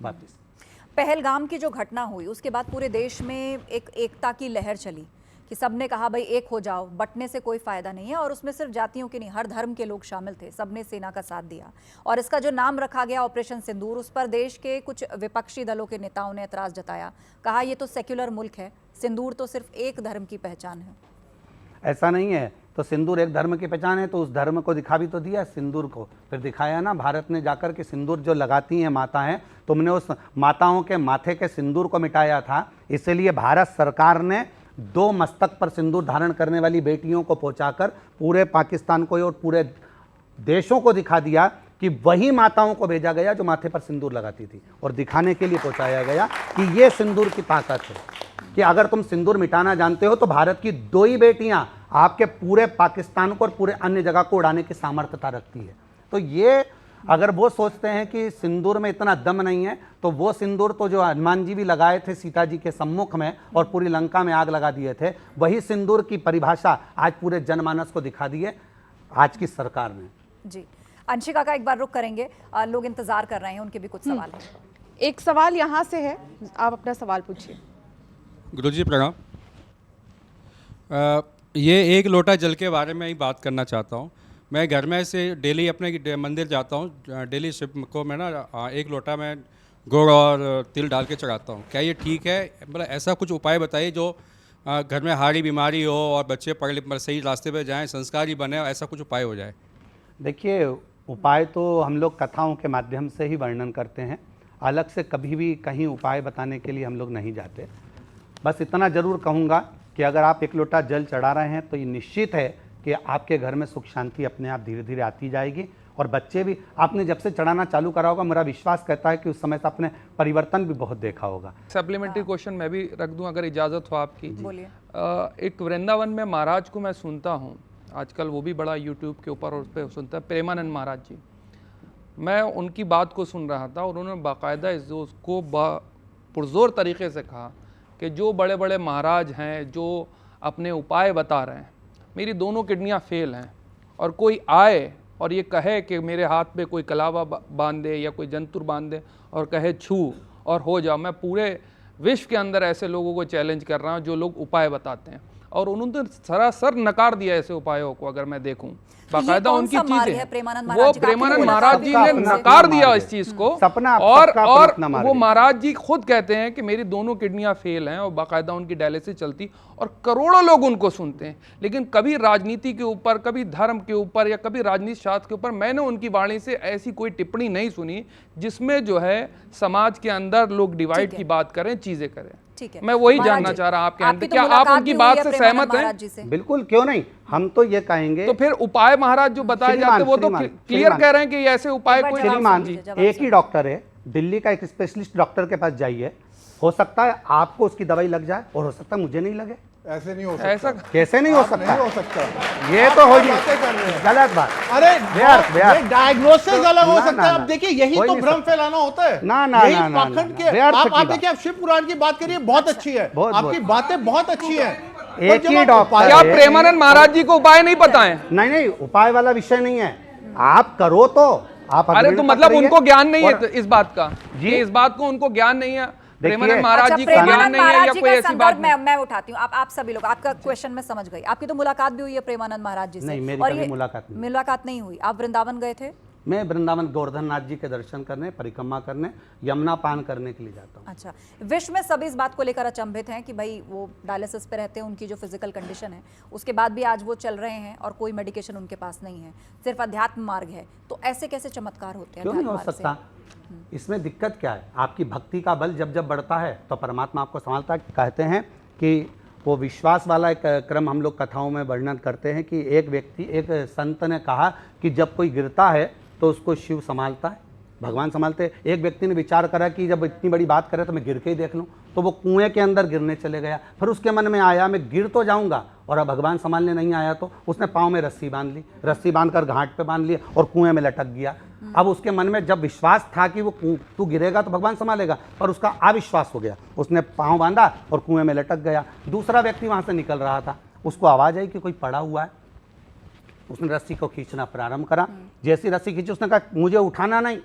वापस। पहलगाम की जो घटना हुई उसके बाद पूरे देश में एक एकता की लहर चली कि सबने कहा भाई एक हो जाओ, बंटने से कोई फायदा नहीं है। और उसमें सिर्फ जातियों के नहीं, हर धर्म के लोग शामिल थे, सबने सेना का साथ दिया। और इसका जो नाम रखा गया ऑपरेशन सिंदूर, उस पर देश के कुछ विपक्षी दलों के नेताओं ने एतराज जताया, कहा ये तो सेक्युलर मुल्क है, सिंदूर तो सिर्फ एक धर्म की पहचान है। ऐसा नहीं है, तो सिंदूर एक धर्म की पहचान है तो उस धर्म को दिखा भी तो दिया सिंदूर को, फिर दिखाया ना भारत ने जाकर के सिंदूर जो लगाती हैं माता हैं, तुमने उस माताओं के माथे के सिंदूर को मिटाया था। इसलिए भारत सरकार ने 2 मस्तक पर सिंदूर धारण करने वाली बेटियों को पहुंचाकर पूरे पाकिस्तान को और पूरे देशों को दिखा दिया कि वही माताओं को भेजा गया जो माथे पर सिंदूर लगाती थी, और दिखाने के लिए पहुंचाया गया कि ये सिंदूर की ताकत है कि अगर तुम सिंदूर मिटाना जानते हो तो भारत की 2 ही बेटियां आपके पूरे पाकिस्तान को और पूरे अन्य जगह को उड़ाने की सामर्थ्यता रखती है। तो ये अगर वो सोचते हैं कि सिंदूर में इतना दम नहीं है, तो वो सिंदूर तो जो हनुमान जी भी लगाए थे सीता जी के सम्मुख में और पूरी लंका में आग लगा दिए थे, वही सिंदूर की परिभाषा आज पूरे जनमानस को दिखा दी है आज की सरकार ने। जी अंशिका का एक बार रुख करेंगे, लोग इंतजार कर रहे हैं, उनके भी कुछ सवाल हैं। एक सवाल यहाँ से है, आप अपना सवाल पूछिए। गुरुजी प्रणाम। ये एक लोटा जल के बारे में ही बात करना चाहता हूँ। मैं घर में से डेली अपने मंदिर जाता हूँ, डेली शिव को मैं ना 1 लोटा में गुड़ और तिल डाल के चढ़ाता हूँ। क्या ये ठीक है? मतलब ऐसा कुछ उपाय बताइए जो घर में हारी बीमारी हो और बच्चे पढ़ सही रास्ते पे जाएं, संस्कारी बने, ऐसा कुछ उपाय हो जाए। देखिए, उपाय तो हम लोग कथाओं के माध्यम से ही वर्णन करते हैं, अलग से कभी भी कहीं उपाय बताने के लिए हम लोग नहीं जाते। बस इतना ज़रूर कहूँगा कि अगर आप 1 लोटा जल चढ़ा रहे हैं तो ये निश्चित है कि आपके घर में सुख शांति अपने आप धीरे धीरे आती जाएगी। और बच्चे भी, आपने जब से चढ़ाना चालू करा होगा, मेरा विश्वास कहता है कि उस समय से आपने परिवर्तन भी बहुत देखा होगा। सप्लीमेंट्री क्वेश्चन मैं भी रख दूं अगर इजाज़त हो आपकी। बोलिए। एक वृंदावन में महाराज को मैं सुनता हूँ आजकल, वो भी बड़ा यूट्यूब के ऊपर और उस पर सुनता है, प्रेमानंद महाराज जी। मैं उनकी बात को सुन रहा था और उन्होंने बाकायदा उसको पुरजोर तरीके से कहा कि जो बड़े बड़े महाराज हैं जो अपने उपाय बता रहे हैं, मेरी दोनों किडनियां फेल हैं, और कोई आए और ये कहे कि मेरे हाथ पे कोई कलावा बांध दे या कोई जंतुर बांध दे और कहे छू और हो जाओ, मैं पूरे विश्व के अंदर ऐसे लोगों को चैलेंज कर रहा हूँ जो लोग उपाय बताते हैं। और उन्होंने सरासर नकार दिया ऐसे उपायों को। अगर मैं देखूं बाकायदा उनकी चीजें, वो प्रेमानंद महाराज जी ने नकार दिया इस चीज को। और वो महाराज जी खुद कहते हैं कि मेरी दोनों किडनियां फेल हैं और बाकायदा उनकी डायलिसिस चलती, और करोड़ों लोग उनको सुनते हैं। लेकिन कभी राजनीति के ऊपर, कभी धर्म के ऊपर या कभी राजनीति शास्त्र के ऊपर मैंने उनकी वाणी से ऐसी कोई टिप्पणी नहीं सुनी जिसमें जो है समाज के अंदर लोग डिवाइड की बात करें, चीजें करें। मैं वही जानना चाह रहा आपके अंदर, क्या आप उनकी बात से सहमत हैं? बिल्कुल, क्यों नहीं, हम तो ये कहेंगे। तो फिर उपाय महाराज जो बताए जाते हैं वो तो क्लियर कह रहे हैं कि ऐसे उपाय कोई। श्रीमान जी, एक ही डॉक्टर है, दिल्ली का एक स्पेशलिस्ट डॉक्टर के पास जाइए, हो सकता है आपको उसकी दवाई लग जाए और हो सकता है मुझे नहीं लगे। ऐसे नहीं हो सकता। ऐसा कैसे नहीं हो सकता? नहीं हो सकता, ये तो हो गलत बात। अरे डायग्नोसिस अलग हो सकता है। अब देखिए, यही तो भ्रम फैलाना होता है। पाखंड के आप देखिए, आप शिव पुराण की बात करिए, बहुत अच्छी है, आपकी बातें बहुत अच्छी है। एक ही डॉक्टर, क्या प्रेमानंद महाराज जी को उपाय नहीं पता है? नहीं, उपाय वाला विषय नहीं है, आप करो तो आप। अरे तो मतलब उनको ज्ञान नहीं है इस बात का जी, इस बात को उनको ज्ञान नहीं है, प्रेमानंद महाराज जी को ज्ञान नहीं है या कोई ऐसी बात। मैं उठाती हूँ, आप सभी लोग, आपका क्वेश्चन मैं समझ गई। आपकी तो मुलाकात भी हुई है प्रेमानंद महाराज जी से? नहीं, मेरी कभी मुलाकात नहीं हुई। आप वृंदावन गए थे? मैं वृंदावन गोवर्धन नाथ जी के दर्शन करने, परिक्रमा करने, यमुना पान करने के लिए जाता हूँ। अच्छा, विश्व में सभी इस बात को लेकर अचंभित हैं कि भाई वो डायलिसिस पे रहते हैं, उनकी जो फिजिकल कंडीशन है उसके बाद भी आज वो चल रहे हैं और कोई मेडिकेशन उनके पास नहीं है, सिर्फ अध्यात्म मार्ग है। तो ऐसे कैसे चमत्कार होते हैं? क्यों नहीं हो सकता? इसमें दिक्कत क्या है? आपकी भक्ति का बल जब जब बढ़ता है तो परमात्मा आपको संभालता है। कहते हैं कि वो विश्वास वाला एक क्रम हम लोग कथाओं में वर्णन करते हैं कि एक संत ने कहा कि जब कोई गिरता है तो उसको शिव संभालता है, भगवान संभालते हैं। एक व्यक्ति ने विचार करा कि जब इतनी बड़ी बात करे तो मैं गिर के ही देख लूं, तो वो कुएं के अंदर गिरने चले गया। फिर उसके मन में आया मैं गिर तो जाऊंगा, और अब भगवान संभालने नहीं आया, तो उसने पाँव में रस्सी बांध ली, रस्सी बांधकर घाट पे बांध लिया और कुएं में लटक गया। अब उसके मन में जब विश्वास था कि वो तू गिरेगा तो भगवान संभालेगा, पर उसका अविश्वास हो गया, उसने पाँव बांधा और कुएं में लटक गया। दूसरा व्यक्ति वहाँ से निकल रहा था, उसको आवाज़ आई कि कोई पड़ा हुआ है, उसने रस्सी को खींचना प्रारंभ करा। जैसी रस्सी खींची उसने कहा मुझे उठाना नहीं,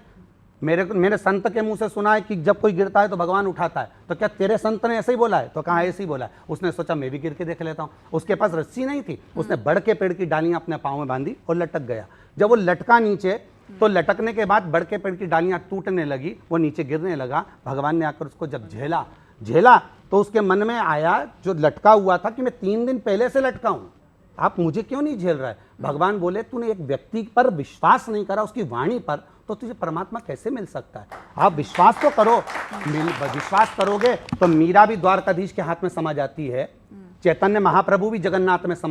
मेरे संत के मुंह से सुना है कि जब कोई गिरता है तो भगवान उठाता है, तो क्या तेरे संत ने ऐसे ही बोला है? तो कहाँ ऐसे ही बोला है। उसने सोचा मैं भी गिर के देख लेता हूँ। उसके पास रस्सी नहीं थी, उसने बड़ के पेड़ की डालियां अपने पाँव में बांधी और लटक गया। जब वो लटका नीचे, तो लटकने के बाद बड़ के पेड़ की डालियां टूटने लगी, वो नीचे गिरने लगा। भगवान ने आकर उसको जब झेला तो उसके मन में आया जो लटका हुआ था कि मैं 3 दिन पहले से लटका हूं, आप मुझे क्यों नहीं झेल रहा है? भगवान बोले तूने एक व्यक्ति पर विश्वास नहीं करा, उसकी वाणी पर, तो तुझे परमात्मा कैसे मिल सकता है? आप विश्वास तो करो, विश्वास करोगे तो मीरा भी द्वारकाधीश के हाथ में समा जाती है, चैतन्य महाप्रभु भी जगन्नाथ में समा